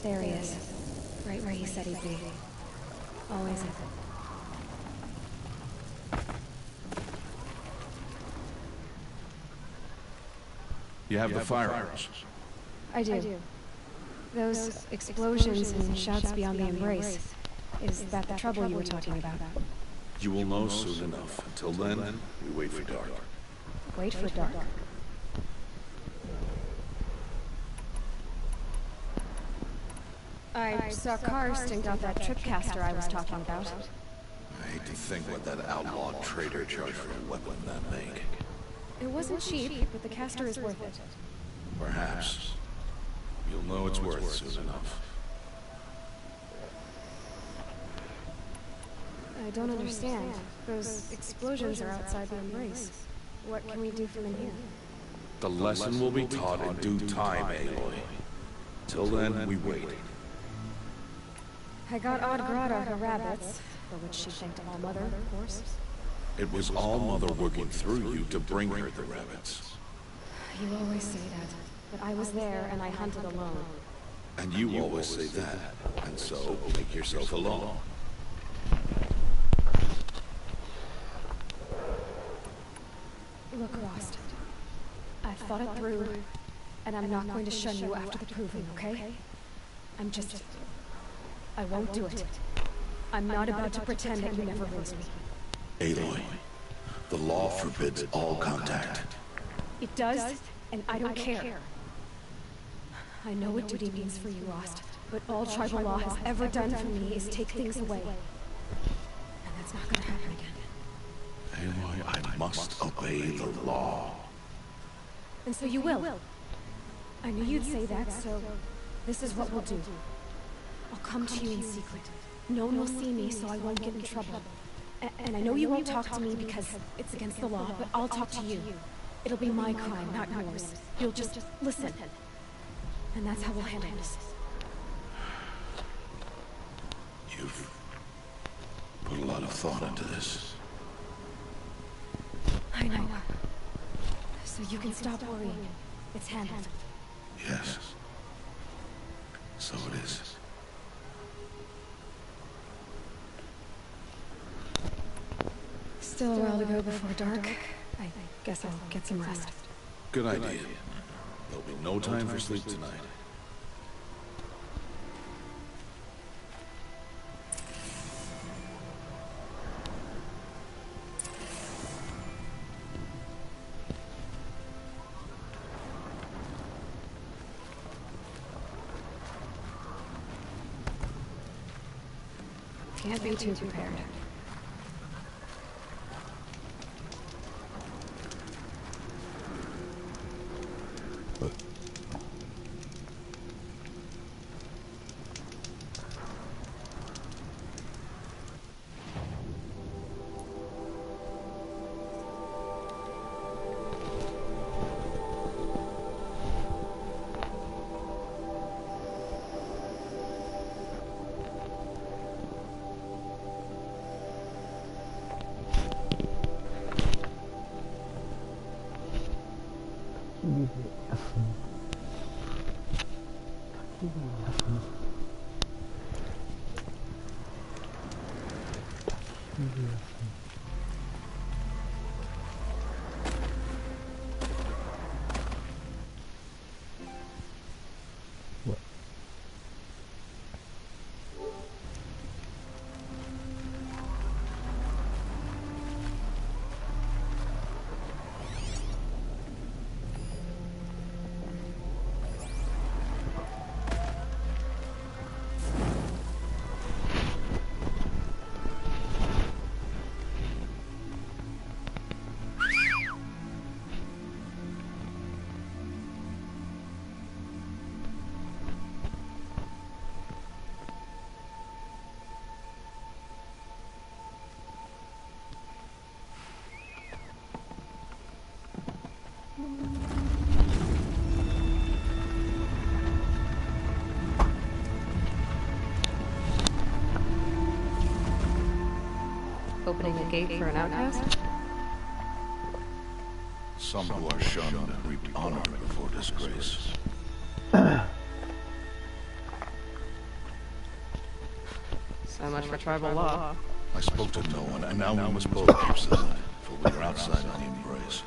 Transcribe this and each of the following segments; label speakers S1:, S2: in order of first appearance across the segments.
S1: There he is. Right where he said he'd be. Always.
S2: You have the firearms.
S1: I do. Those explosions and shouts beyond the embrace. Is that the trouble you were talking about?
S2: You will know soon enough. Until then, we wait for dark.
S1: Wait for dark. I saw cars stink out that tripcaster I was talking about.
S2: I hate to think what that outlawed trader charged for a weapon that make.
S1: It wasn't cheap, but the caster is worth it.
S2: Perhaps. You'll know it's worth soon enough.
S1: I don't understand. Those explosions are outside the embrace. What can we do from in here?
S2: The lesson will be taught in due time, Aloy. Till then, we wait.
S1: I got Odd Grata her rabbits, for which she thanked All-Mother, of course.
S2: It was All-Mother working through you to bring her the rabbits.
S1: You always say that, but I was there and I hunted alone.
S2: And you always say that, and so make yourself alone.
S1: Look, Rost. I've thought it through, and I'm not going to shun you after the proving, okay? I won't do it. I'm not about to pretend that you never raised me.
S2: Aloy, the law forbids all contact.
S1: It does, and I don't care. I know what duty means for you, Rost, but all tribal law has ever done for me is take things away. And that's not gonna happen again.
S2: Aloy, I must obey the law.
S1: And so you will. I knew you'd say that, so this is what we'll do. I'll come to you in secret. No one will see me, so I won't get in trouble. And I know you won't talk to me because it's against the law, but I'll talk to you. It'll be my crime, not yours. You'll just listen. And that's how we'll handle this.
S2: You've put a lot of thought into this.
S1: I know. So you can stop worrying. It's handled.
S2: Yes. So it is.
S1: Still a while to go before dark. I guess I'll get some rest.
S2: Good idea. There'll be no time for sleep tonight.
S1: Can't be too prepared.
S3: Opening a gate for an outcast?
S2: Some who are shunned reap honor before disgrace.
S3: much for tribal law.
S2: I spoke to no one, and now we must both keep silent, for we are outside of the embrace.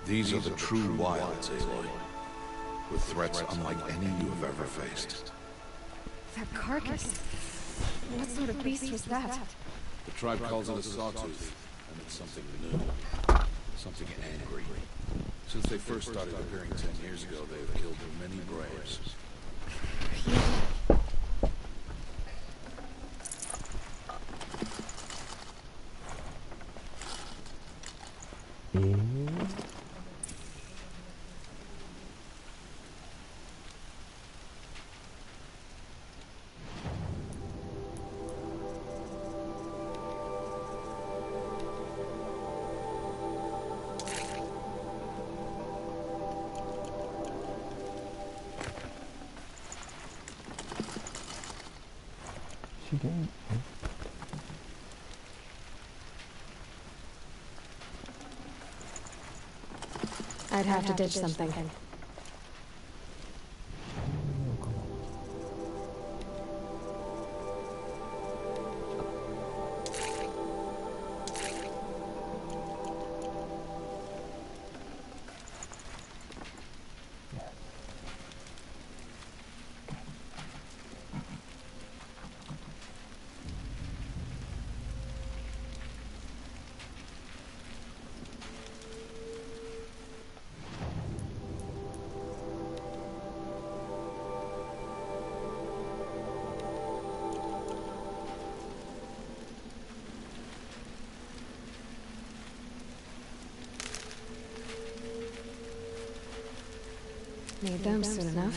S2: These are the true wilds, Aloy, with threats unlike any you have ever faced.
S1: That carcass. What sort of beast was that?
S2: The tribe calls it a sawtooth, and it's something new. Something angry. Since they first started appearing 10 years ago, they have killed many braves.
S1: I'd have to ditch something. Need them soon enough.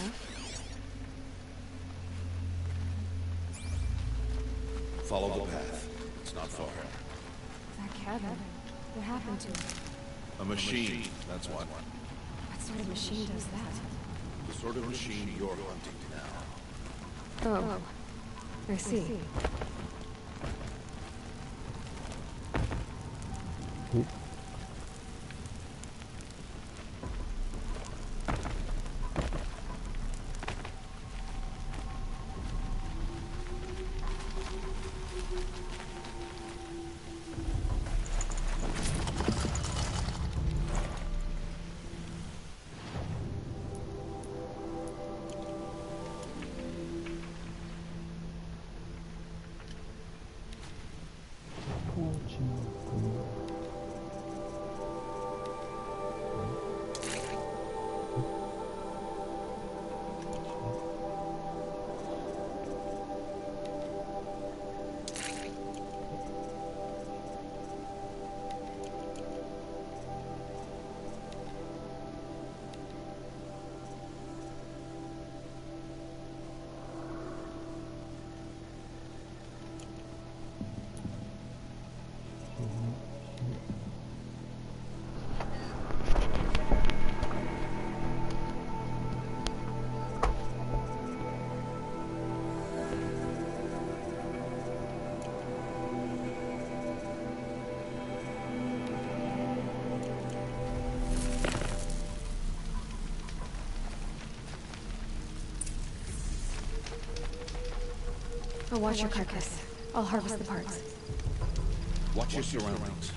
S2: Follow the path. It's not far.
S1: That cabin. What happened to it?
S2: A machine, that's what.
S1: What sort of machine does that?
S2: The sort of machine you're hunting now.
S1: Oh. I see. I'll watch your carcass. I'll harvest the parts.
S2: Watch your surroundings.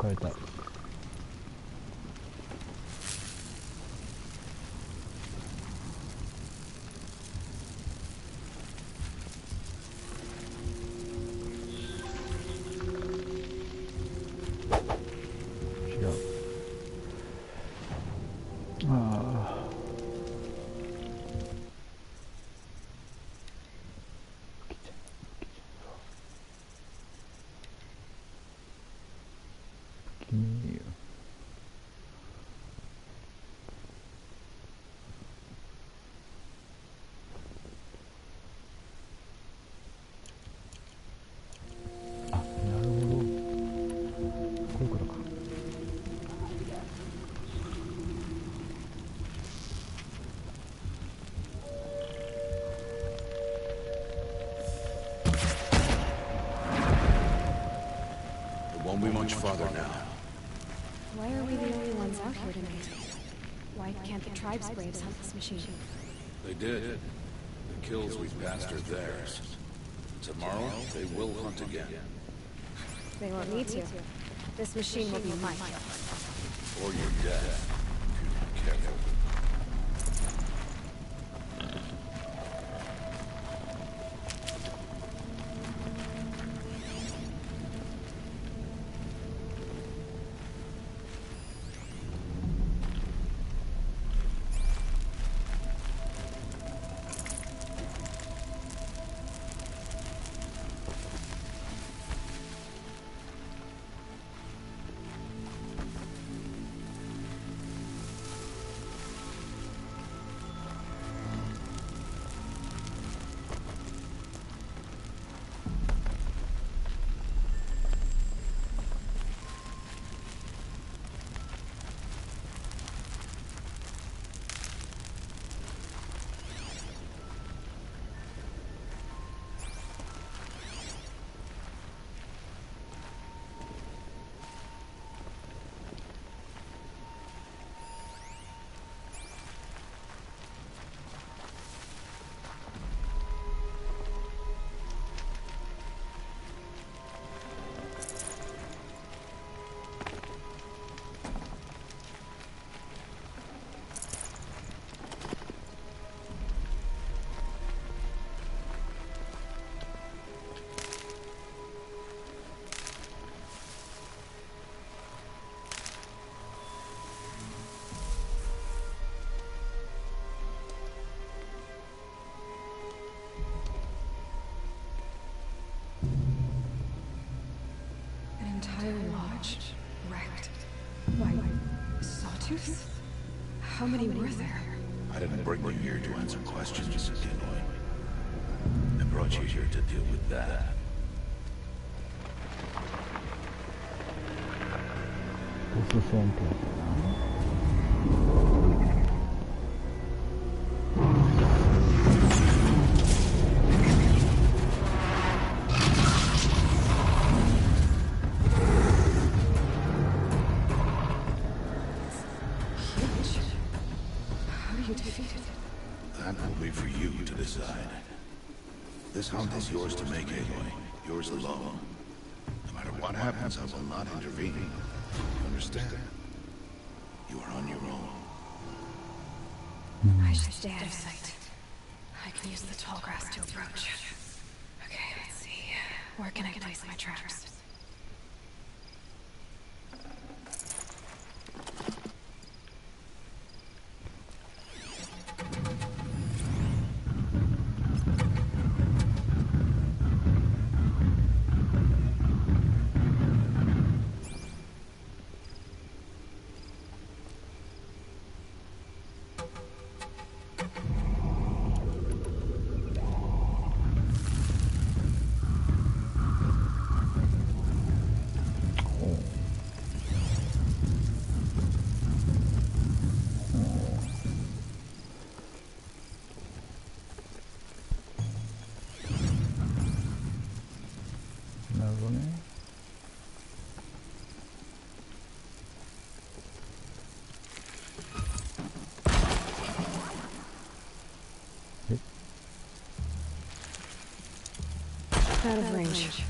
S4: 変えたい。違う。ああ。君あ、なるほど。こういうことか。
S2: It won't be much farther now.
S1: Why are we the only ones out here tonight? Why can't the tribe's braves hunt this machine?
S2: They did. The kills we passed are theirs. Tomorrow, they will hunt again.
S1: They won't need to. This machine will be mine.
S2: Or you're dead, if you're not careful.
S1: Entire lodge wrecked. Why, sawtooths? How many were there?
S2: I didn't bring you here to answer questions, Aloy. I brought you here to deal with that.
S4: ボス戦闘かな。
S2: That will be for you to decide. This hunt is yours to make, Aloy. Yours alone. No matter what happens, I will not intervene. You understand? You are on your own.
S1: I should stay out of sight. I can use the tall grass to approach. Okay, let's see. Where can I place my traps? Out of range.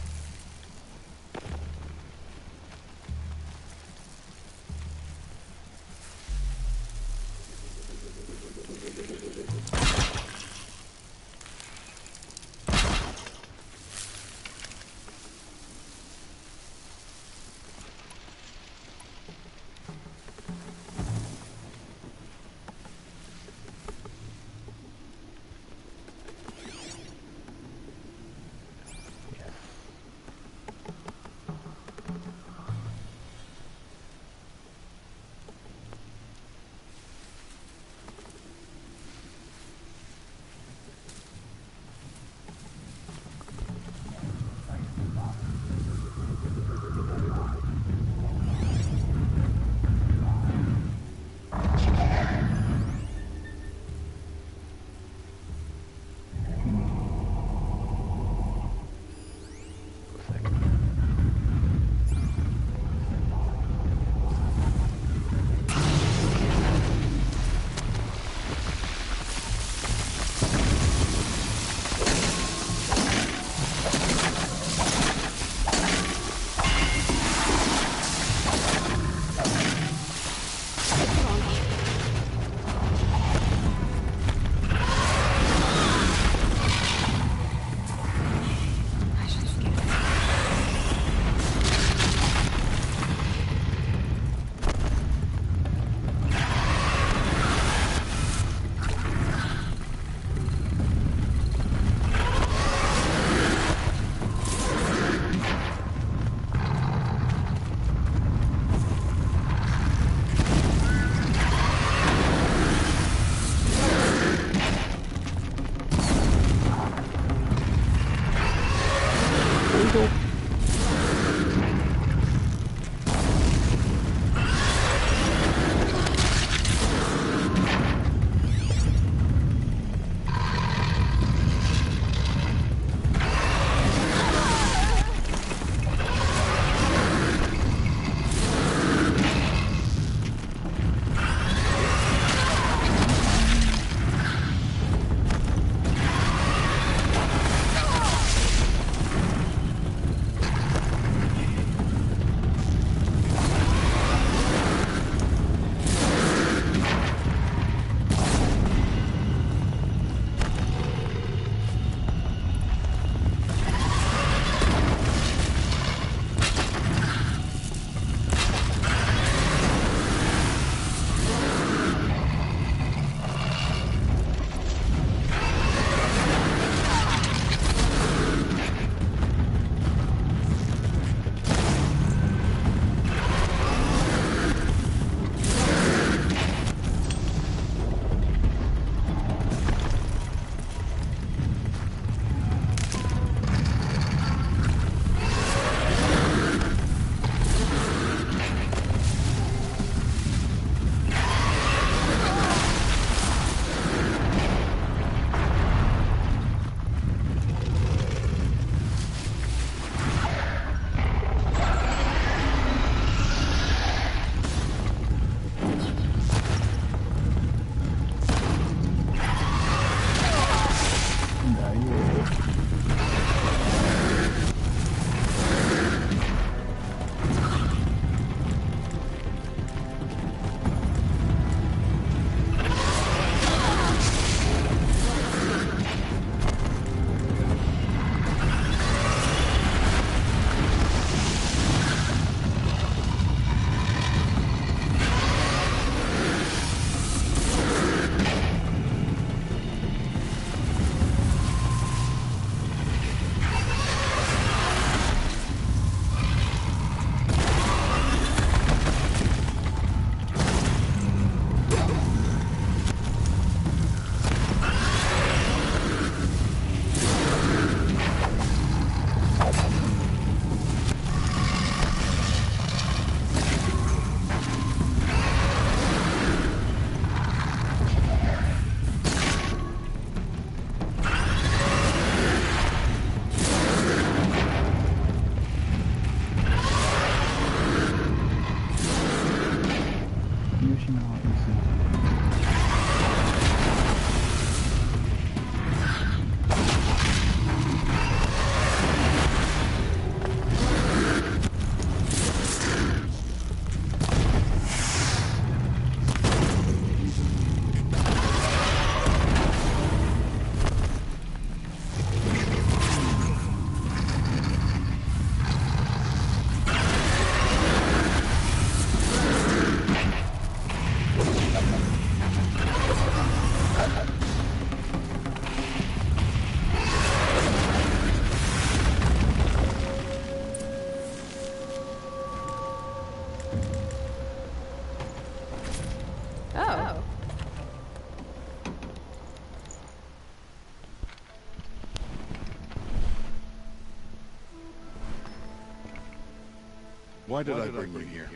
S2: Why did I bring you here?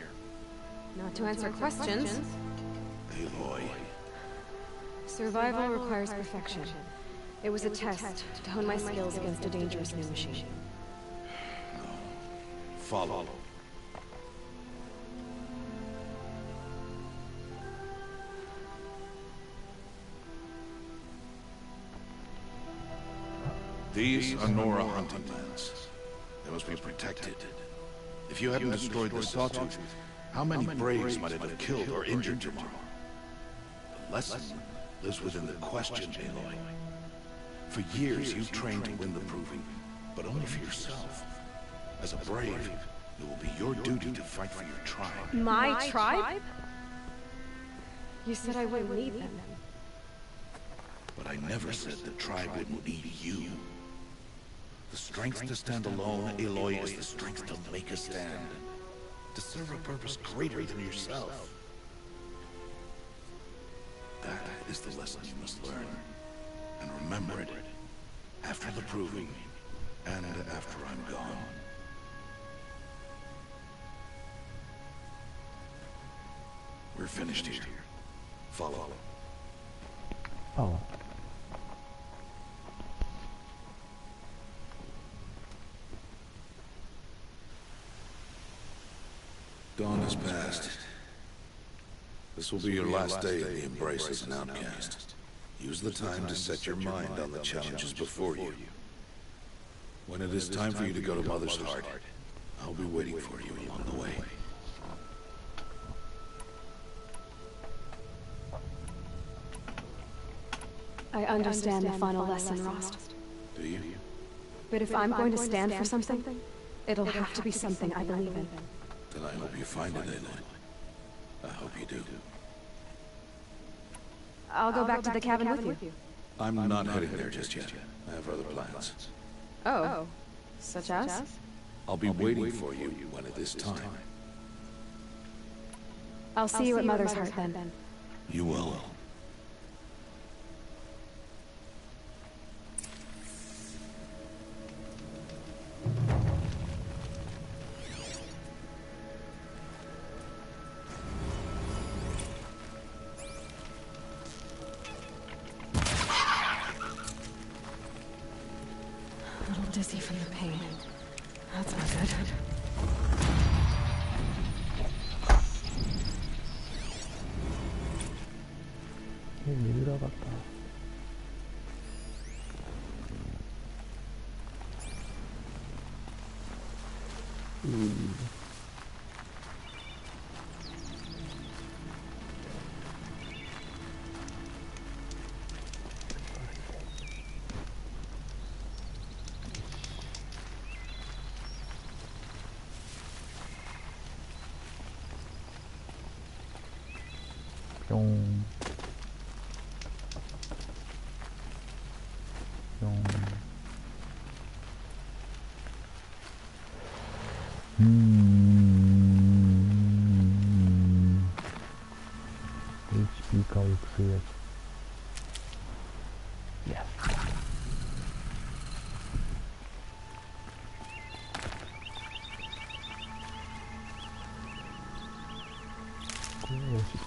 S3: Not to answer questions.
S2: Aloy.
S3: Survival requires perfection. It was a test to hone my skills against a dangerous new machine.
S2: Follow. These are Nora hunting lands. They must be protected. If you hadn't destroyed the sawtooth, how many braves might it have killed or injured tomorrow? The lesson lives within the question, Aloy. For years you've trained to win the proving, but only for yourself. As a brave, it will be your duty to fight for your tribe.
S3: My tribe? You said I wouldn't leave them.
S2: But I never said the tribe wouldn't need you. The strength to stand alone, Aloy, is the strength to make a stand. To serve a purpose greater than yourself. That is the lesson you must learn. And remember it. After the proving, and after I'm gone. We're finished here. Follow.
S4: Oh.
S2: Dawn has passed. This will be your last day in the Embrace as an outcast. Use the time to set your mind on the challenges before you. When it is time for you to go to Mother's Heart, I'll be waiting for you along the way.
S1: I understand the final lesson, Rost.
S2: Do you?
S1: But if I'm going to stand for something, it'll have to be something I believe in.
S2: Then I hope you find it, Aloy. I hope you do.
S1: I'll go back to the cabin with you.
S2: I'm not heading there just yet. I have other plans.
S3: Oh. Such as?
S2: I'll be waiting for you when it is time.
S1: I'll see you at Mother's Heart then.
S2: You will.
S1: A little dizzy from the pain. That's not good.
S4: 見づらかった。ぴょんぴょん。HP 回復するやつ。いや。これはよしですね。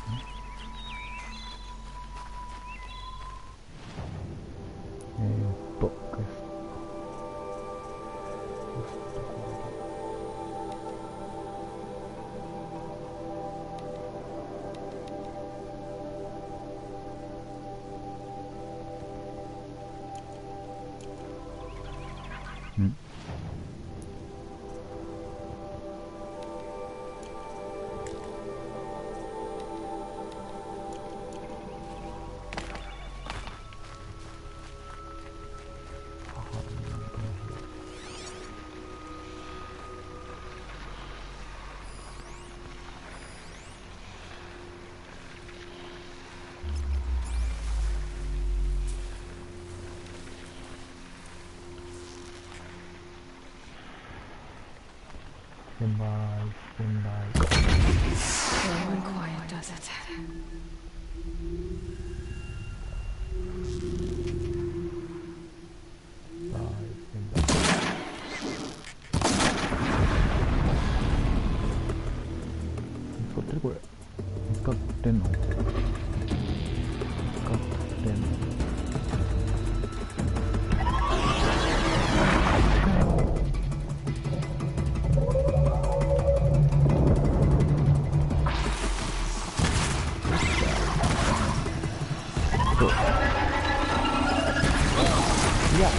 S4: クエスト。うんStand by, stand by, go.
S1: Slow and quiet, does it?
S4: Stand by. そう。いや。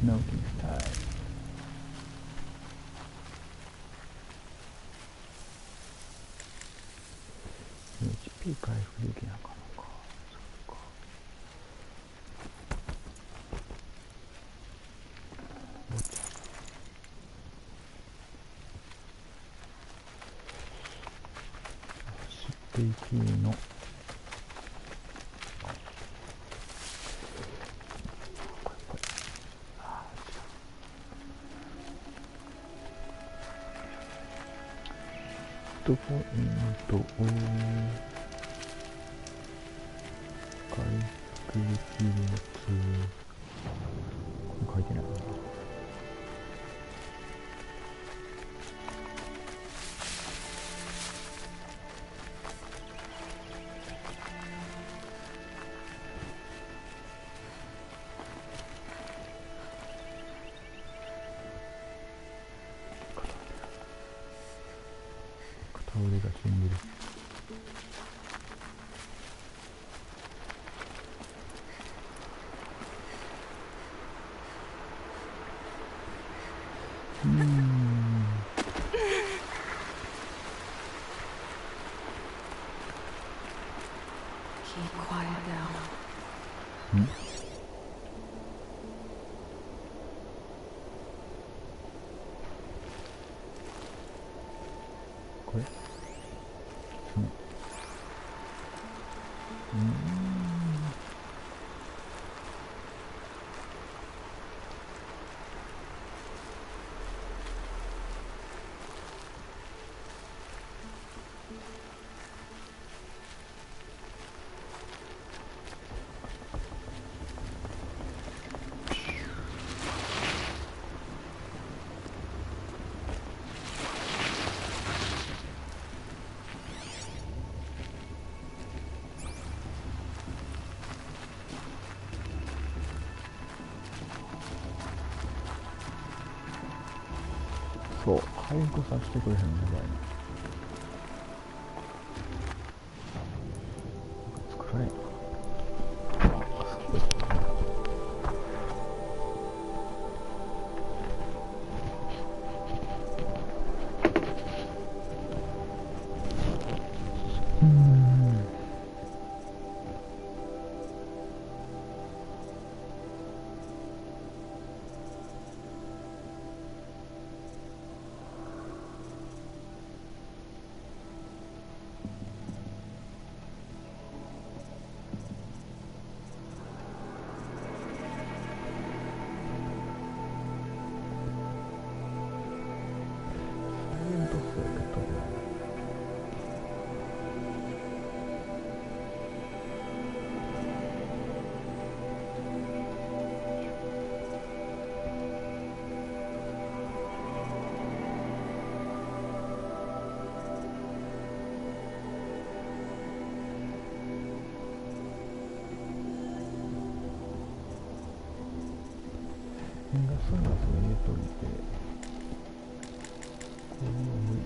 S4: Noting style. HP 回復できなかったのか。そっか。ぼちゃ。知っていきの。ポイントを回復できるやつ、これ書いてないな。俺が死んでる。
S3: Keep quiet now.
S4: ん？これ？そう、回復させてくれへんのやばいな。作られんのかな。ガスガス入れといて、これも無理。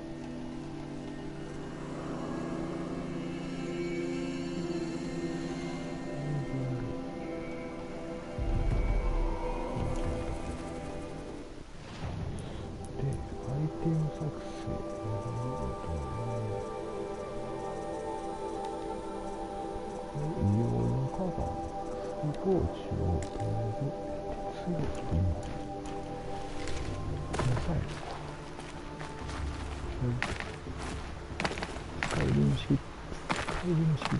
S4: で、アイテム作成。医療用カバン、スポーツを取る。すぐ来てみます。ください。スカイリム式。スカイリム式。落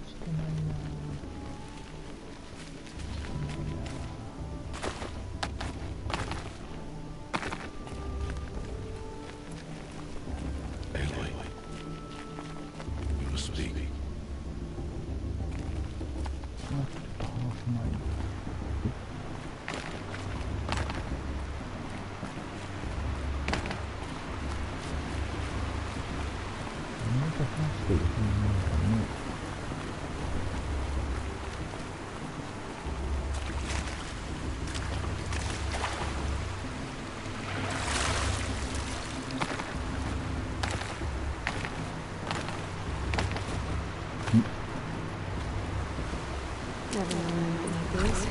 S4: ちてないなぁ。
S3: Never known anything like these.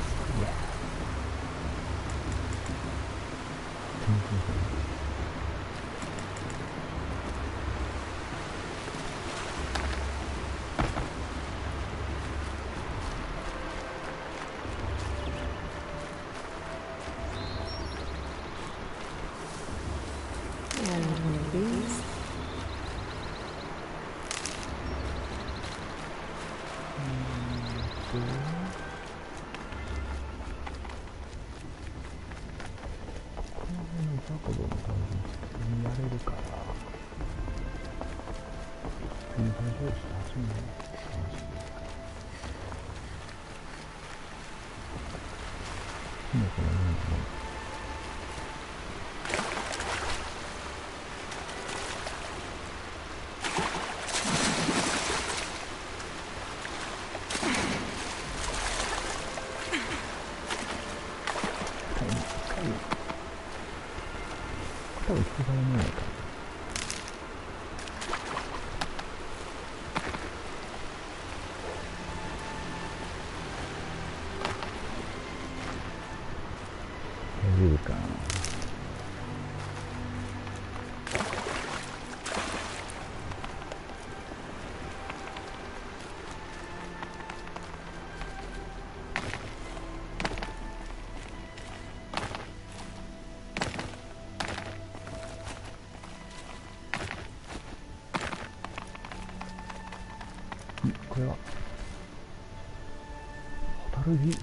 S3: And one of these.
S4: これは蛍火。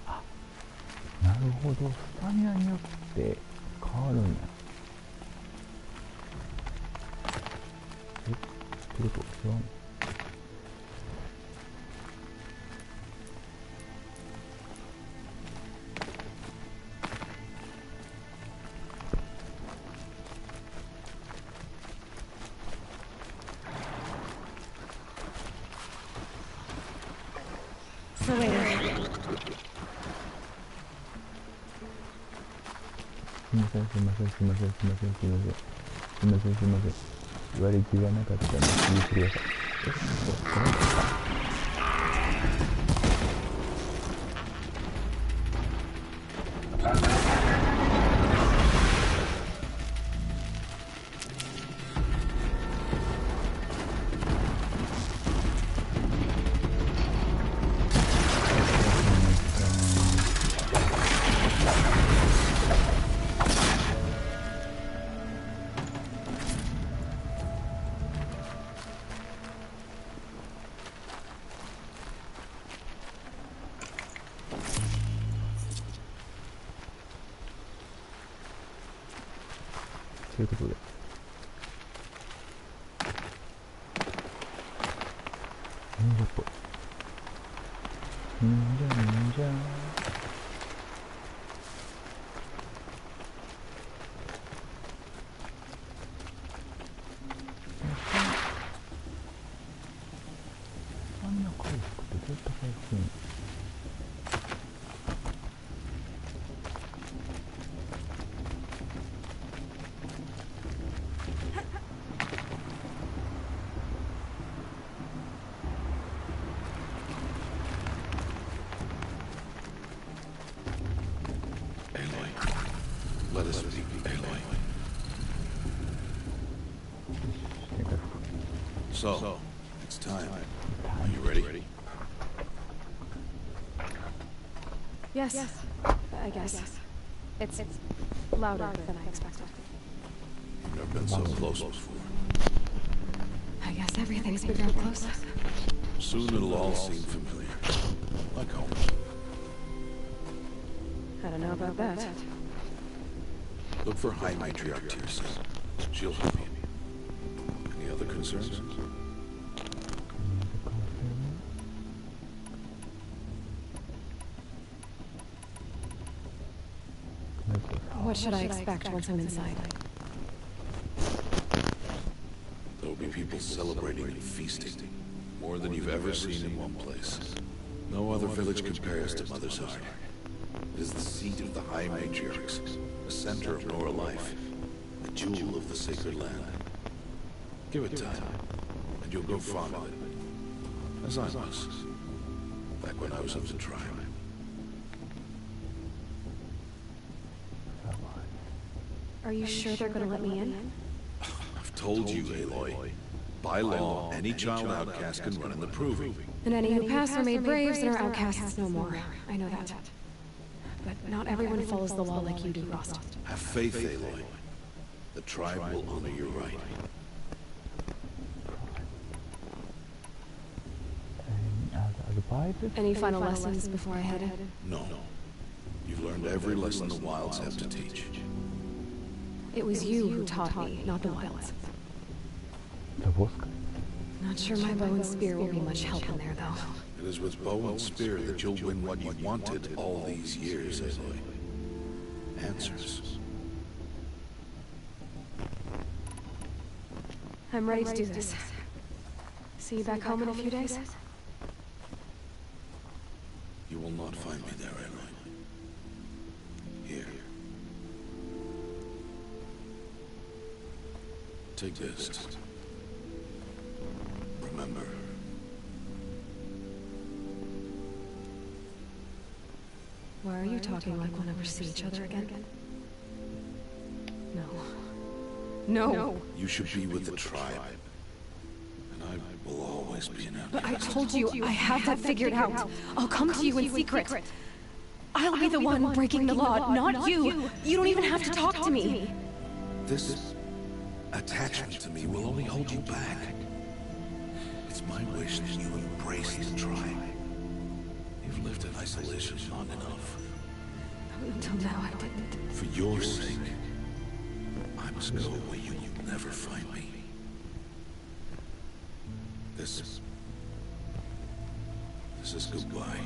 S4: あ、なるほど、スタミナによって変わるんや。ってこと違うの？So
S1: wait.
S4: すみません。言われ気はなかったので言ってください。ということで、忍者っぽい。忍者。あんな回復ってどうやって回復するの？Let
S2: us speak, Aloy. So, it's time. Are you ready?
S3: Yes, I guess. It's louder than I expected.
S2: You've never been so close before.
S3: I guess everything's bigger up close.
S2: Soon it'll all seem familiar. Like home.
S3: I don't know about that.
S2: Look for High Matriarch Tearson. She'll help you. Any other concerns?
S3: What should I expect once I'm inside?
S2: There'll be people celebrating and feasting. More than you've ever seen in one place. No other village compares to Mother's Heart. It is the seat of the High Matriarchs, the center of Nora life, the jewel of the sacred land. Give it time, and you'll grow fond of it. As I was, back when I was of the tribe.
S3: Are you sure they're gonna let me in?
S2: I've told you, Aloy. By law, any child outcast can run in the proving.
S3: And any who pass are made braves and are outcasts no more. I know that. But not everyone follows the law like you do, Rost.
S2: Have faith, Aloy. The tribe will honor your right.
S3: Any final lessons before I head?
S2: No. You've learned every lesson the wilds have to teach.
S3: It was you who taught me, not the wilds. Not sure my bow and spear will be much help in there, though.
S2: It is with bow and spear that you'll win what you wanted all these years, Aloy. Answers.
S3: I'm ready to do this. See you back home in a few days?
S2: You will not find me there, Aloy. Here. Take this. Remember.
S3: Why are you talking like we'll never see each other again? No. No!
S2: You should be with the tribe. And I will always be an outcast.
S3: But I told you, I have that figured out. I'll come to you in secret. I'll be the one breaking the law, not you. You don't even have to talk to me.
S2: This attachment to me will only hold you back. It's my wish that you embrace the tribe. You've lived in isolation long enough.
S3: Until now, I didn't.
S2: For your sake, I must go where you will never find me. This is goodbye.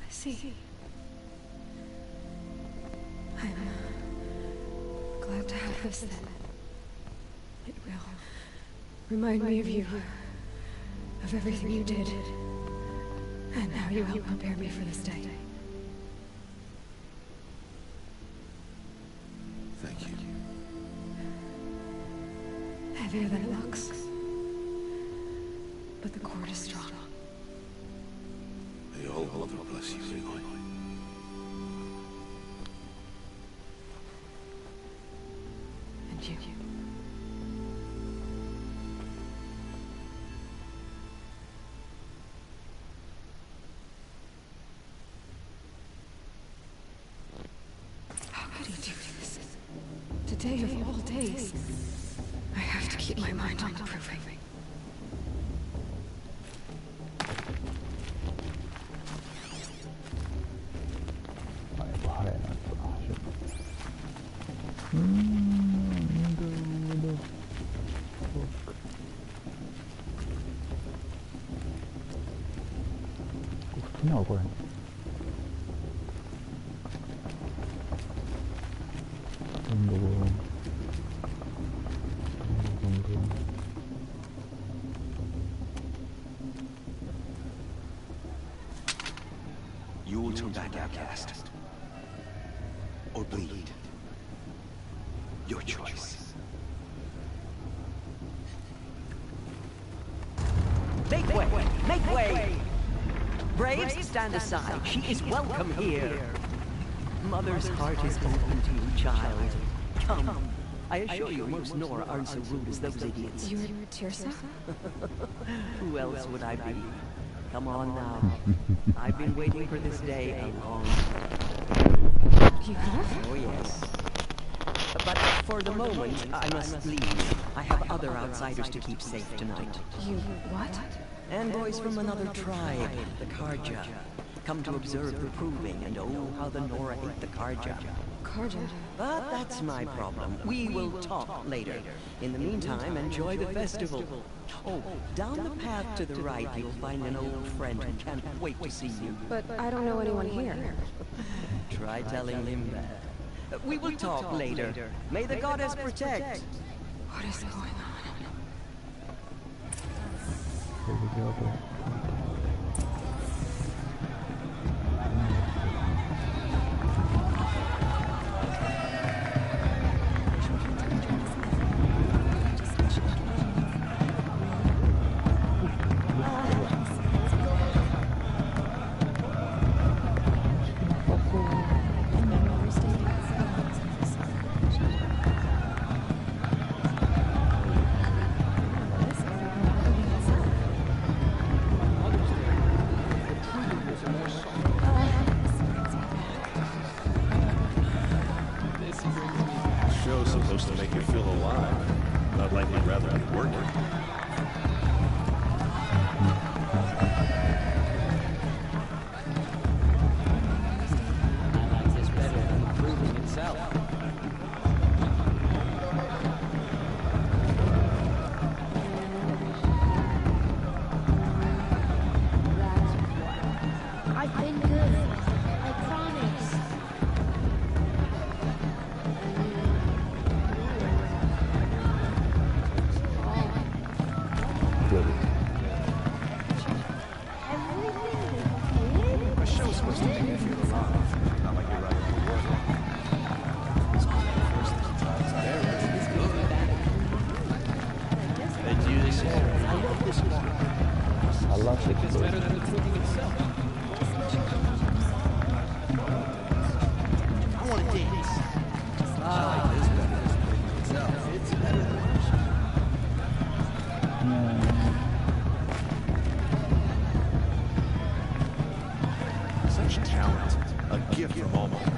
S3: See. I'm glad to have this then. It will remind me of you, of everything you did, and how you helped prepare me for this day.
S2: Thank you.
S3: Heavier than it looks, but the cord is strong.
S2: May all Mother bless you, Aloy.
S3: And you. How could he do this? Today of all days. I have to keep my mind on the proving.
S4: No, go ahead.
S5: You will turn back, outcast. Or bleed. Your choice.
S6: Make way! Make way! Braves, stand aside. She is welcome here. Mother's heart is open to you, child. Come. I assure you, most Nora aren't so rude as those idiots.
S3: You're Tirsa?
S6: Who else would I be? Come on now. I've been waiting for this day a long time.
S3: You have?
S6: Oh, yes. But for the moment, I must leave. I have other outsiders to keep safe tonight.
S3: You what?
S6: And boys from another tribe, the Karja. Come to observe the proving, and oh, how the Nora hate the Karja.
S3: Karja?
S6: But that's my problem. We will talk later. In the meantime, enjoy the festival. Oh, down the path to the right, you'll find an old friend who can't wait to see you.
S3: But I don't know anyone here.
S6: Try telling him that. We will talk later. May the goddess protect.
S3: What is going on?
S2: Supposed to make you feel alive, not like you'd rather be working.
S7: I like this better than the proving itself.
S8: I've been good. I promise.
S2: A show's supposed to make you feel alive, not like you're rather be working.
S7: They do this. I love this one.
S4: I love it.
S7: It's better than the proving itself. I want to dance.
S2: I like this better than the proving itself.
S7: It's better than
S2: Such talent, a gift from all mother.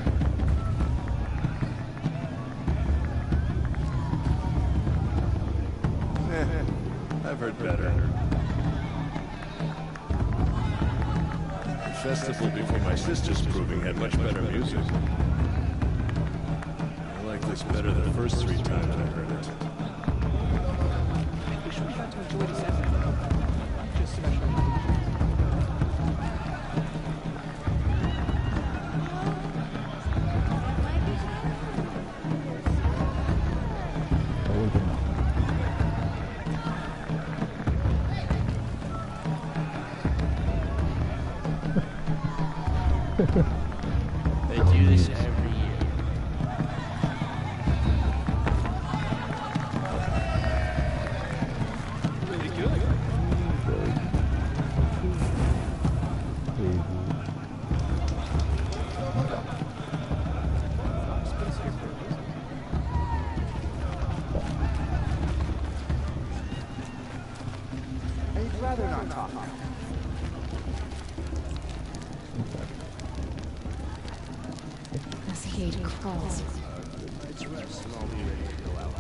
S2: I've heard better. The festival before my sister's proving had much better music. I like this better the first 3 times I heard it.
S7: We should try to enjoy this episode. Just special. They do this every year. Really good.
S5: I'd rather not talk.
S3: This hate crawls.
S7: It's rest, and I'll be ready to go out.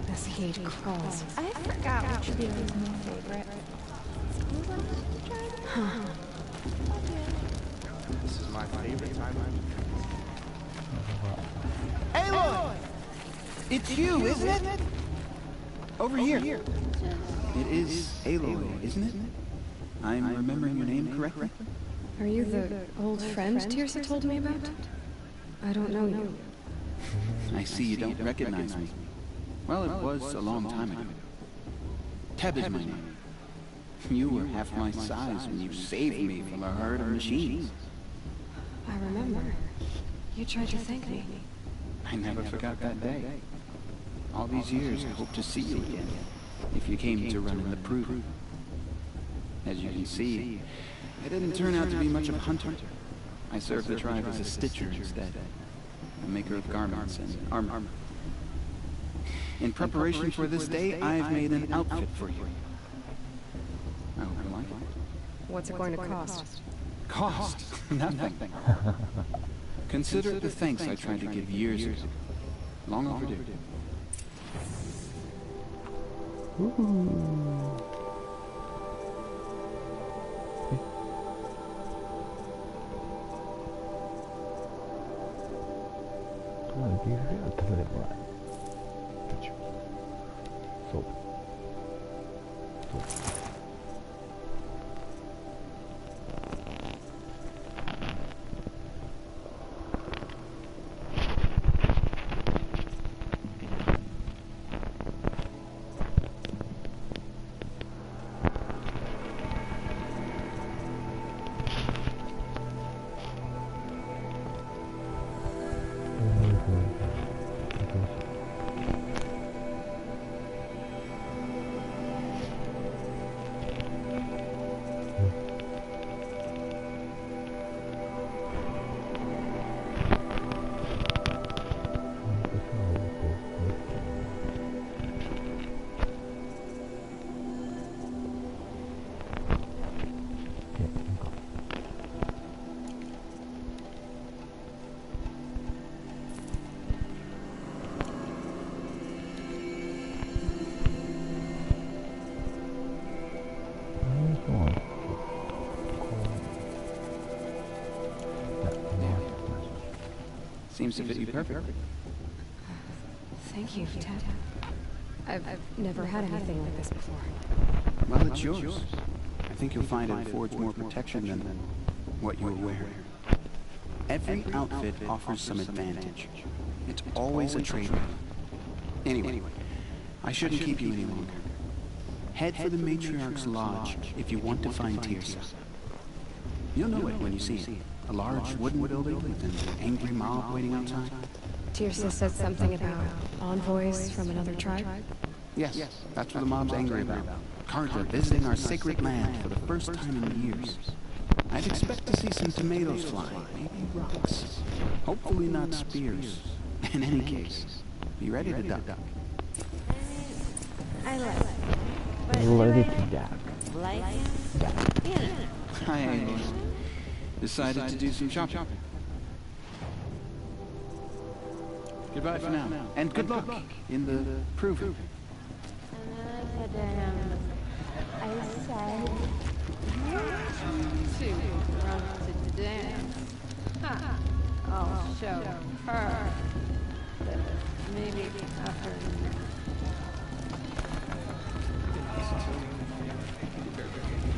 S3: This hate crawls.
S8: I forgot which of these is my favorite.
S3: Huh.
S5: This is my favorite time.
S9: Aloy! It's you, isn't it? Over here. It is Aloy, isn't it? I'm remembering your name correctly?
S3: Are you the old friend Tirsa told me about? I don't know you.
S9: I see you don't recognize me. Well, it was a long time ago. Teb is my name. You were half my size when you saved me from a herd of machines.
S3: I remember. You tried to thank me.
S9: I never forgot that day. All these years, I hope to see you again, if you came to run in the Proving. As you can see, I didn't turn out to be much of a hunter. I served the tribe as a stitcher instead, a maker of garments and armor. In preparation for this day, I've made an outfit for you. I hope you like it.
S3: What's it going to cost?
S9: Cost? Nothing. Consider it the thanks I tried to give years ago. Long overdue. Seems to fit you perfectly.
S3: Thank you, Ted. I've never had anything like this before.
S9: Well, it's yours. I think you'll find it affords more protection than what you were wearing. Every outfit offers some advantage. It's always a trade-off. Anyway, I shouldn't keep you any longer. Head for the Matriarch's Lodge if you want to find Tirsa. You'll know it when you see it. A large wooden building with an angry mob waiting outside.
S3: Tirsa said something about envoys from another tribe?
S9: Yes, that's what the mob's angry about. Carja visiting our sacred land for the first time in years. I'd expect to see some tomatoes flying, maybe rocks. Hopefully not spears. In any case, be ready to duck.
S8: I like it. But
S4: Ready to duck.
S8: like it?
S9: Hi, Aloy. Decided to do some shopping. Goodbye for now, and good luck in the proving.
S8: I said, to run to dance. I'll show her that maybe after.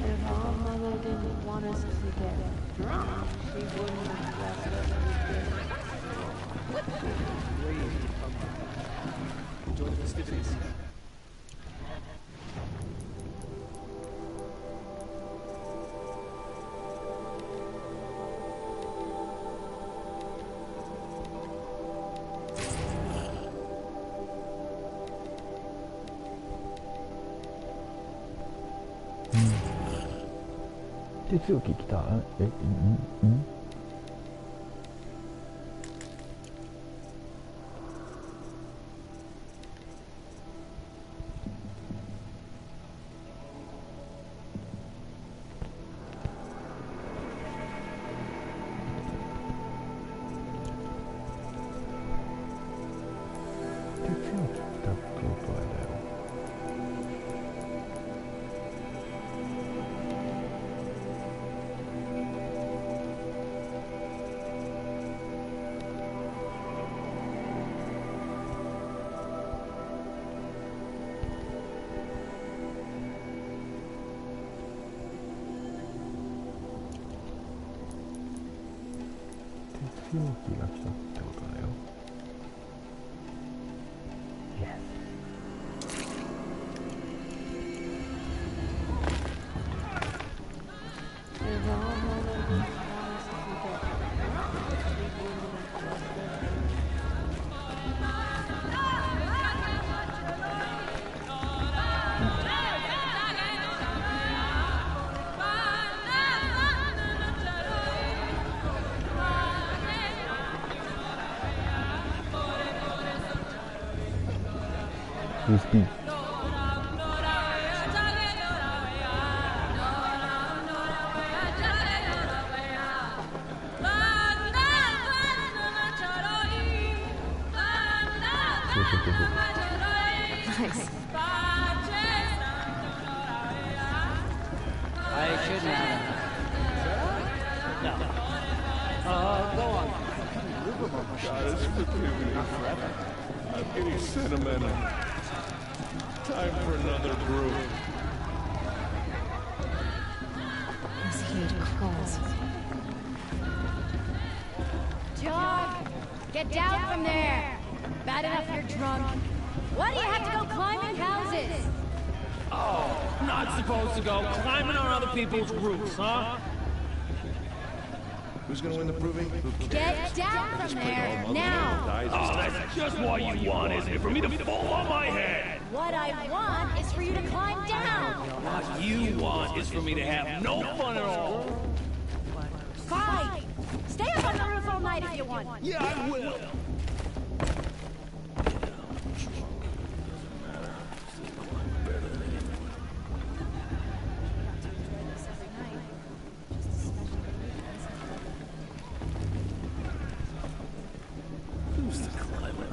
S8: If our mother didn't want us to get drunk, she wouldn't have left us to
S7: Enjoy the festivities.
S4: 鉄置き来た。容器が来たってことだよ。USB.
S1: Nice.
S6: I shouldn't have. No. Go on.
S2: God, it's forever. I'm getting sentimental. Time for another brew.
S1: As he crawls.
S3: John! Get down from there! Bad enough you're drunk. Why do you have to go climbing houses?
S7: Oh, not supposed to go climbing on other people's roofs, huh?
S2: Who's gonna win the proving? Who
S3: Get
S2: cares?
S3: down
S2: Just
S3: from
S2: put
S3: there,
S2: all
S3: now!
S2: mother
S7: Oh, that's just what you want, isn't it? For me to fall on my head.
S3: What I want is for you to climb down!
S7: What you want is for me to have no fun at all.
S3: Fine! Stay up on the roof all night if you want!
S7: Yeah, I will. Who's the climber?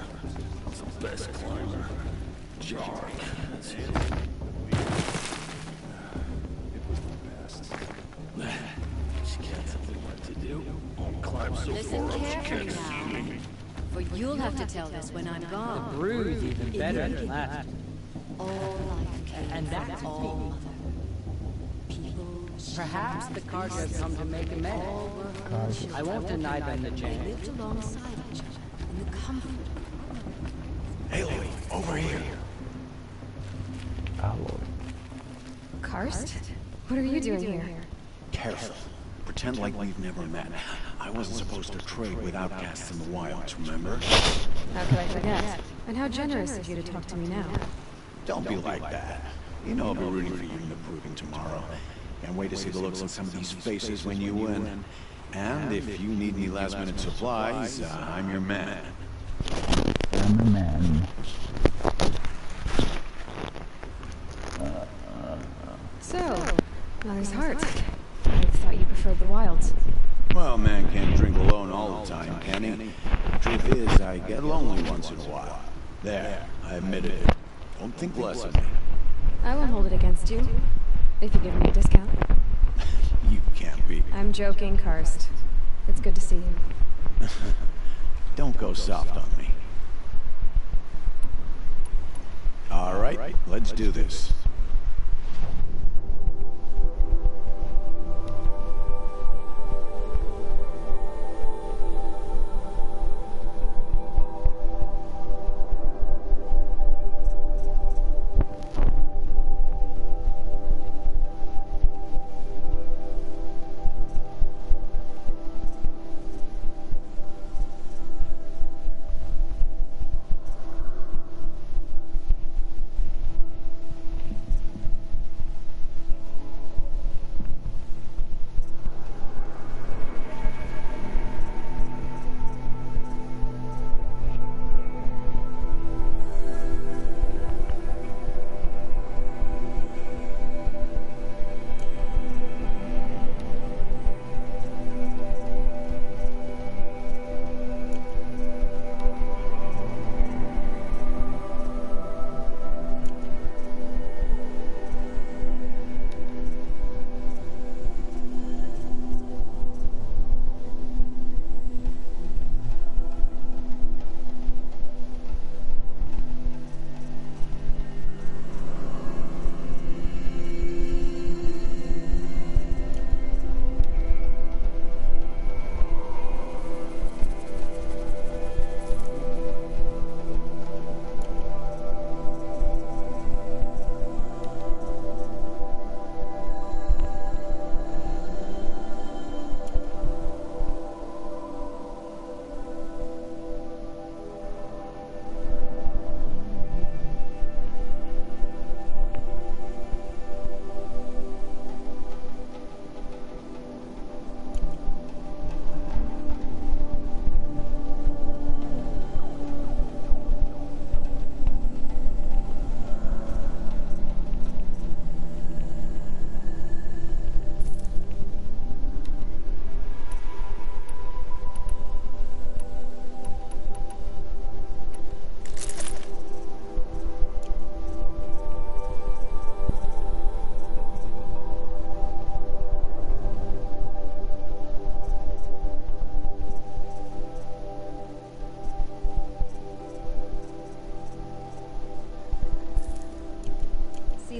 S7: Who's the best climber? Jark. That's him. It was the best. She can't tell me what to do. I'll climb so
S3: Listen
S7: far up she
S3: carefully
S7: can't see me.
S3: For you'll have to tell this when I'm gone.
S6: Brew's even better than that.
S3: All life can
S6: And that's
S3: all other. People,
S6: Perhaps the cards have come to make amends. I won't deny them the
S3: they
S6: chance.
S3: lived alongside each other in the comfort.
S2: Aloy, over here.
S4: Alloy.
S1: Karst? What are you doing here?
S2: Careful. Pretend like we've never met. I wasn't supposed to trade with outcasts in the wilds, remember?
S1: How could I forget? And how generous of you to talk to me now.
S2: Don't be like that. You know I'll be rooting for you in the proving tomorrow. Can't wait to see the looks on some of these faces when you win. And if you need any last-minute supplies, I'm your man.
S4: I'm a man.
S1: So, Mother's Heart. I thought you preferred the wilds.
S2: Well, man can't drink alone all the time, can he? Truth is, I get lonely once in a while. There, I admitted it. Don't think less of me.
S1: I won't hold it against you. If you give me a discount.
S2: You can't be.
S1: I'm joking, Karst. It's good to see you.
S2: Don't go soft on me. All right, let's do this.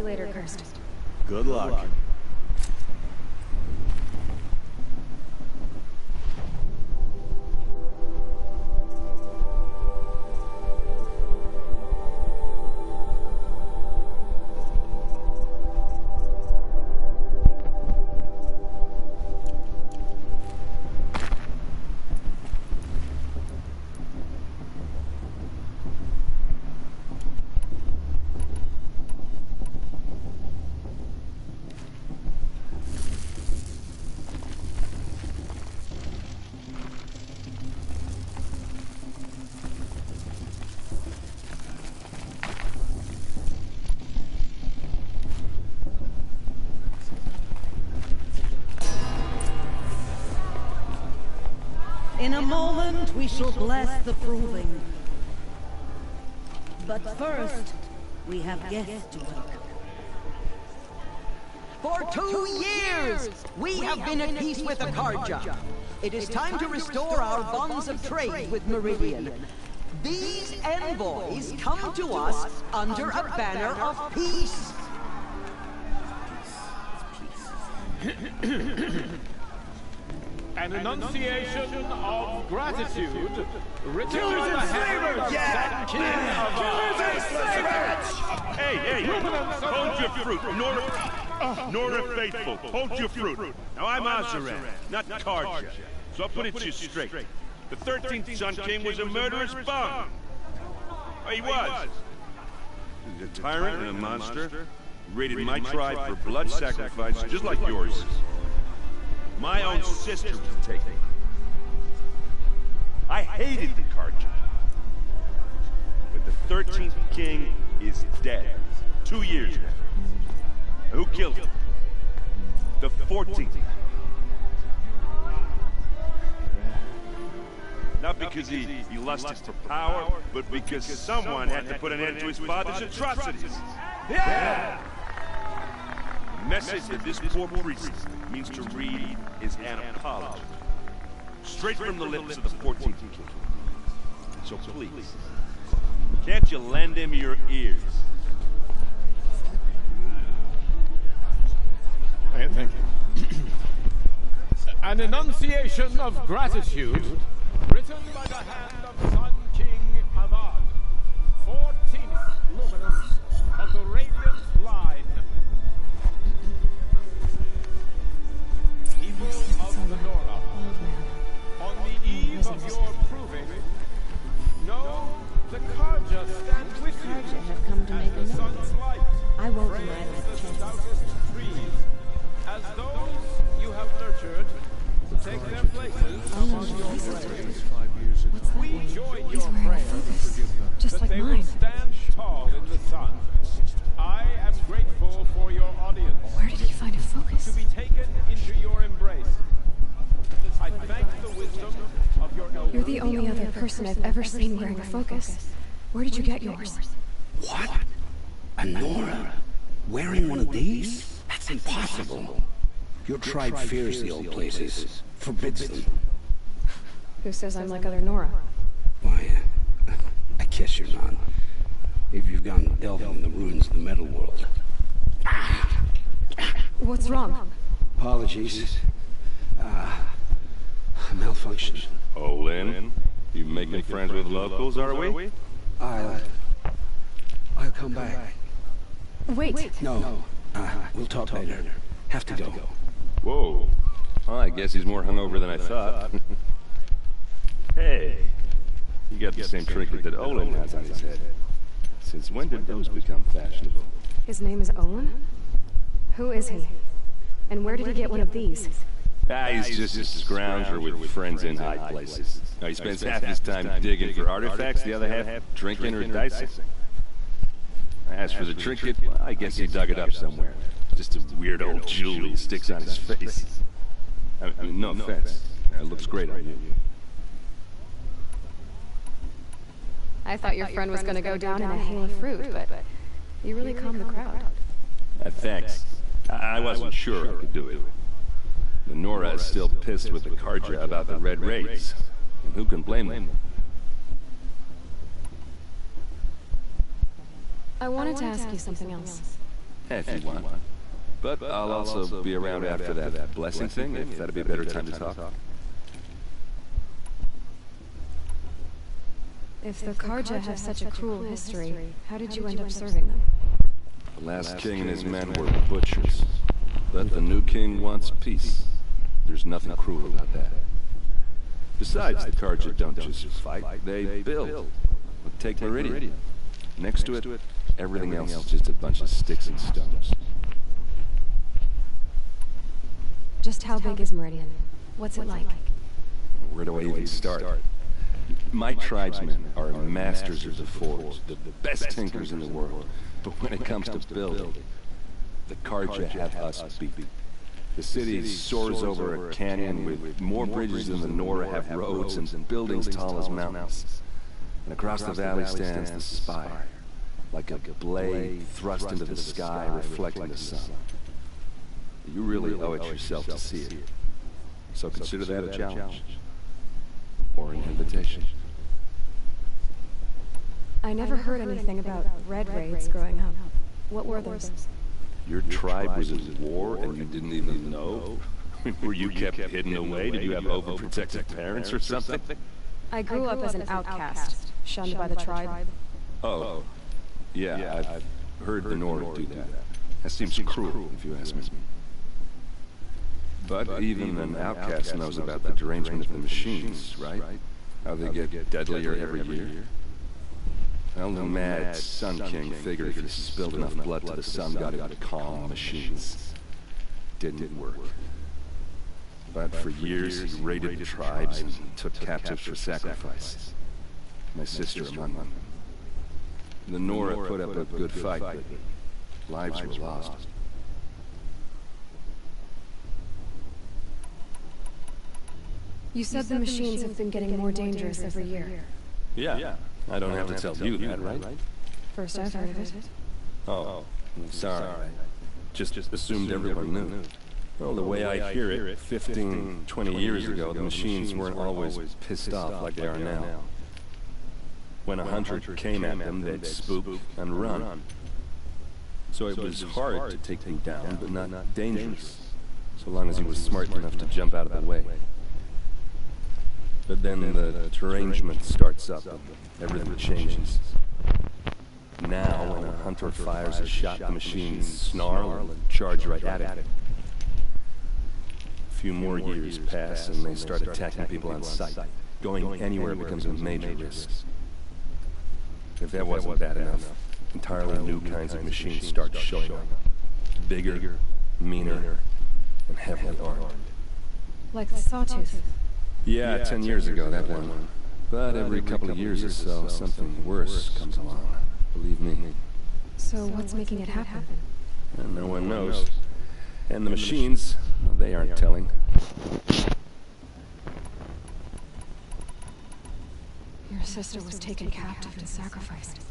S1: you later, Cursed.
S7: Good luck.
S6: In a moment, we shall bless the proving. But first, we have guests to welcome. For 2 years, we have been at peace with Akarja. It is time to restore our bonds of trade with Meridian. These envoys come to us under a banner of peace.
S10: An enunciation of gratitude written by the hand of Sand King of
S11: Hey, hold your fruit. Nora Faithful, hold your fruit. Now I'm Azaran, not Karja, so I'll put it to you straight. The 13th Sun King was a murderous bum. Oh, he was. He was a tyrant and a monster. He raided my tribe for blood sacrifice, just like yours. My own sister was taken. I hated the Karja. But the 13th king is dead. 2 years now. Who killed him? The 14th. Not because he lusted for power, but because someone had to put an end to his father's atrocities. Yeah! The message that this poor priest means to read is an apology. Straight from the lips of the 14th king. So please, can't you lend him your ears?
S10: Thank you. An enunciation of gratitude written by the hand of Sun King Avad, 14th luminance of the Radiant Line. People of the Nora, on the eve of your proving, know the Karja stands with you.
S8: Karja have come to make a noise. I won't deny that chance.
S10: As those you have nurtured, take their places among your prayers. We join your prayers
S1: Just
S10: that
S1: like
S10: they will
S1: mine.
S10: stand tall in the sun. I am grateful for your audience.
S1: Where did he find a focus?
S10: To be taken into your embrace. I thank the wisdom of your elders.
S1: You're the only other person I've ever seen wearing a focus. Where did you get yours?
S12: What? A Nora? Wearing one of these? That's impossible. Your tribe fears the old places, forbids them.
S1: Who says I'm like other Nora?
S12: Why, I guess you're not. If you've gone delving in the ruins of the metal world.
S1: What's wrong?
S12: Apologies. Malfunction.
S11: Oh, Lynn, you making friends with locals, are we?
S12: I'll come back.
S1: Wait.
S12: No, we'll talk later. Have to go.
S11: Whoa. Well, I guess he's more hungover than I thought. Hey, you got the same trinket that Olin has on his head. Since when did those become fashionable?
S1: His name is Olin? Who is he? And where did he get one of these?
S11: He's just a scrounger with friends in high places. Now, he spends half his time digging for artifacts, the other half drinking or dicing. As for the trinket, well, I guess he dug it up somewhere. Just a weird old jewel he sticks on his face. I mean, no offense. It looks great on you.
S1: I thought your friend was going to go down in a hail of fruit, but you really calmed the crowd.
S11: Thanks. I wasn't sure I could do it. The Nora is still pissed with the Karja about the Red Raids. And who can blame them?
S1: I wanted to ask you something else.
S13: if you want. But I'll also be around after that blessing thing, if that'd be a better time to talk.
S3: If the Karja have such a cruel history, how did you end up serving them?
S13: The last king and his men were butchers. But the new king wants peace. There's nothing cruel about that. Besides, the Karja don't just fight, they build. Take Meridian. Next to it, everything else is just a bunch of sticks and stones.
S3: Just how big is Meridian? What's it like?
S13: Where do I even start? My tribesmen are masters of the forge, the best tinkers in the world. But when it comes to building, the Karja have us beat. The city soars over a canyon with more bridges than the Nora have roads and buildings tall as mountains. And across the valley stands the spire, like a blade thrust into the sky reflecting the sun. You really owe it yourself to see it. So consider that a challenge. Or an invitation.
S3: I never heard anything about red raids growing up. What were those?
S13: Your tribe was at war and you didn't even know? Were you kept hidden away? Did you have overprotective parents or something?
S3: I grew up as an outcast, shunned by the tribe.
S13: Oh, yeah, I've heard the Nora do that. That seems cruel, if you ask me. But even an outcast knows about the derangement of the machines, right? How they get deadlier every year. Well, the mad Sun King figured if he spilled enough blood to the sun god, it would calm the machines. Didn't work. But for years he raided tribes and took captives for sacrifice. My sister among them. The Nora put up a good fight, but lives were lost.
S3: You said the machines have been getting more dangerous every year.
S13: Yeah, I don't have to tell you that, right?
S3: First I've heard of it.
S13: Oh, sorry. Just assumed everyone knew. Well, the way I hear it, 15, 20 years ago, the machines weren't always pissed off like they are now. When a hunter came at them, they'd spook and run. So it was hard to take them down, but not dangerous, so long as he was smart enough to jump out of the way. But then the derangement starts up, and everything changes. Now, when a hunter fires a shot, the machines snarl and charge right at it. A few more years pass, and they start attacking people on sight. Going anywhere becomes a major risk. If that wasn't bad enough, entirely new kinds of machines start showing up. Bigger, meaner, and heavily armed.
S3: Like the Sawtooth.
S13: Yeah, 10 years ago, that one. But every couple of years or so, something worse comes along. Believe me.
S3: So what's making it happen?
S13: And no one knows. And the machines, well, they aren't telling.
S3: Your sister was taken captive and sacrificed.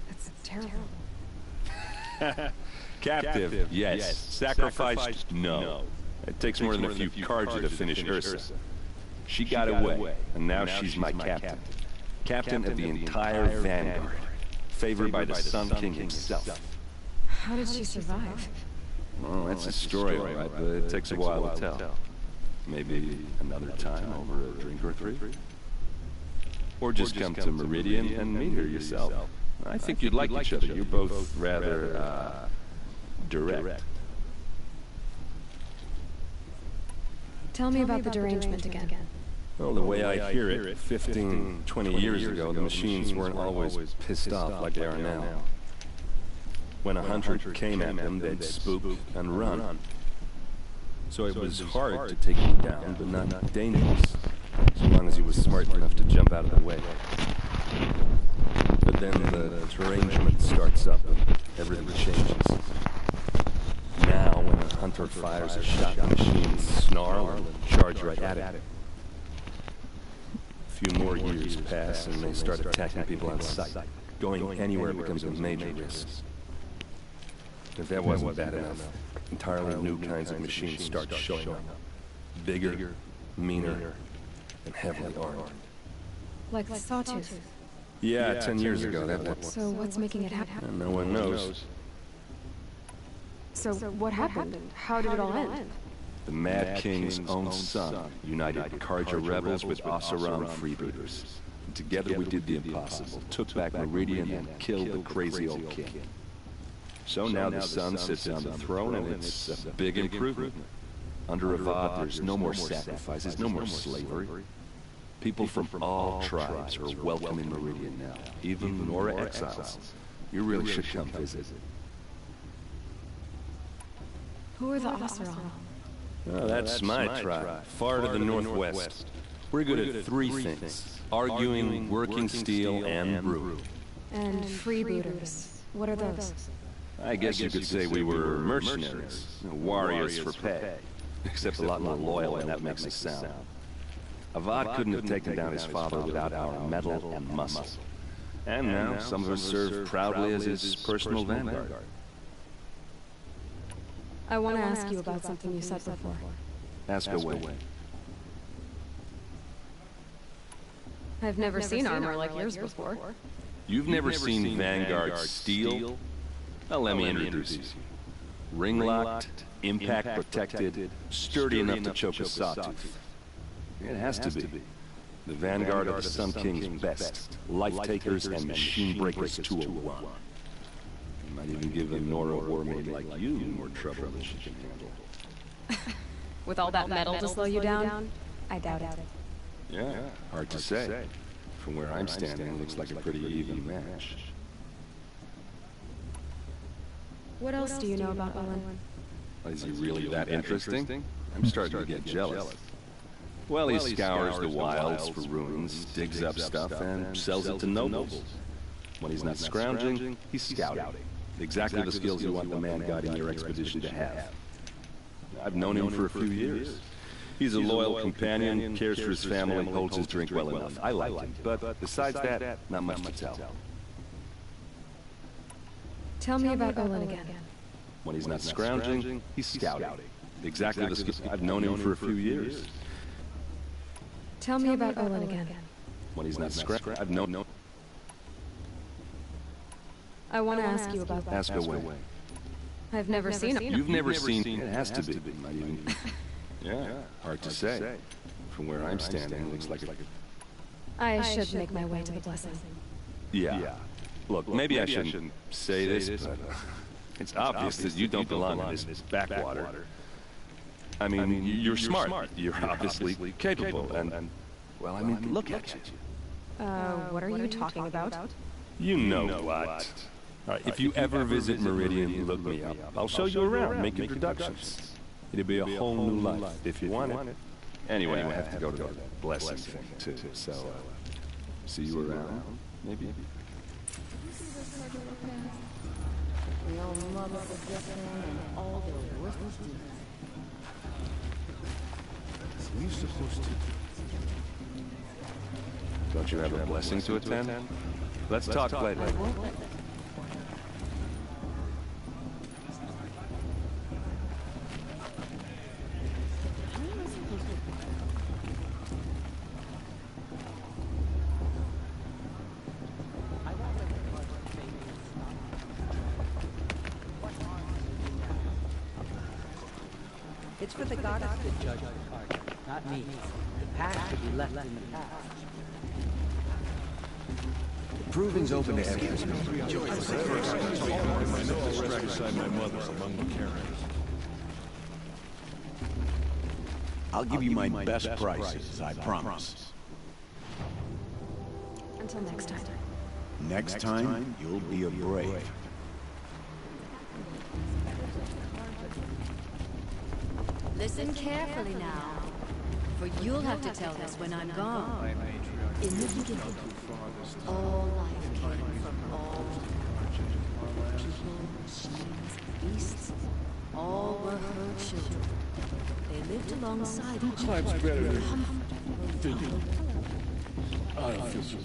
S3: That's terrible.
S13: Captive, yes. Sacrificed, no. It takes more than a few Karja to finish Ursa. She got away, and now she's my captain. Captain of the entire vanguard. Favored by the Sun King himself.
S3: How did she survive?
S13: Well, that's a story, all right, but it takes a while to tell. Maybe another time over a drink or three? Or just come to Meridian and meet her yourself. I think you'd like each other. You're both rather, direct.
S3: Tell me about the derangement again.
S13: Well, the way I hear it, 15, 20 years ago, the machines weren't always pissed off like they are now. When a hunter came at them, they'd spook and run. So it was hard to take them down, but not dangerous, so long as he was smart enough to jump out of the way. But then the derangement starts up, and everything changes. Now, when a hunter fires a shot, the machines snarl and charge right at it. A few more years pass, and they start attacking people on sight. Going anywhere becomes a major risk. If that wasn't bad enough, entirely new kinds of machines start showing up. Bigger, meaner, and heavily armed.
S3: Like the Sawtooth.
S13: Yeah, 10 years ago, that one.
S3: So what's making it happen?
S13: And no one knows.
S3: So what happened? How did it all end?
S13: The Mad King's own son united Karja rebels with Oseram freebooters. And together we did the impossible, took back Meridian and killed the crazy old king. So now the son sits on the throne and it's a big improvement. Under Avad, there's no more sacrifices, no more slavery. People from all tribes are welcome in Meridian now, even Nora exiles. You really should come visit.
S3: Who are the Oseram?
S13: Oh, that's my tribe, far to the northwest. We're good at three things: arguing, working steel, and brewing.
S3: And freebooters. What are those?
S13: I guess you could say we were mercenaries, warriors for pay. Except a lot more loyal than that makes us sound. Avad couldn't have taken down his father without our metal and muscle. And now some of us serve proudly as his personal vanguard.
S3: I want to ask you about something you said before.
S13: Ask away.
S3: I've never seen armor like yours before.
S13: You've never seen Vanguard steel? Well, let me introduce you. Ring-locked, impact-protected, sturdy enough to choke a sawtooth. It has to be. The Vanguard of the Sun King's best. Life-takers and machine-breakers 201. Might even give a Nora warmaid like you more trouble than she can handle.
S3: With all that metal to slow you down? I doubt it.
S13: Yeah, hard to say. From where I'm standing, it looks like a pretty even match.
S3: What else do you know about Owen?
S13: Is he really that interesting? I'm starting to get jealous. Well, he scours the wilds for ruins, digs up stuff, and sells it to nobles. When he's not scrounging, he's scouting. Exactly the skills you want the man guiding your expedition to have. I've known him for a few years. He's a loyal companion, cares for his family, holds his drink well enough. I like him, but besides that, not much to tell.
S3: Tell me about Olin again.
S13: When he's not scrounging, he's scouting. Exactly the skills. I've known him for a few years.
S3: Tell me about Olin again.
S13: When he's not scrounging, I've known.
S3: I want to ask you about that.
S13: Ask away.
S3: I've never seen him.
S13: You've never seen him. It has to be. Might even. Yeah, hard to say. From where I'm standing, it looks like a...
S3: I should make my way to the blessing.
S13: Yeah. Look, maybe I shouldn't say this, but it's obvious that you don't belong in this backwater. I mean, you're smart. You're obviously capable, and well, I mean, look at you.
S3: What are you talking about?
S13: You know what. All right, if you ever visit Meridian, look me up. I'll show you around, make introductions. It'll be a whole new life, if you want it. Anyway, I have to go to the blessing thing, too, so, see you around, maybe?
S8: We all love the different and all their worthless deeds.
S2: What are you supposed to do?
S13: Don't you have a blessing to attend? Let's talk later.
S6: It's for the goddess to judge the heart, not me. The past should be left in the past.
S2: The proving's open to everyone. I'll give you my best prices, I promise.
S3: Until next time.
S2: Next time, you'll be a brave.
S14: Listen carefully now, for you'll have to tell this when I'm gone. In the beginning, all life came from all people, machines, beasts. All were her children. They lived alongside each other.
S7: Times better than I feel so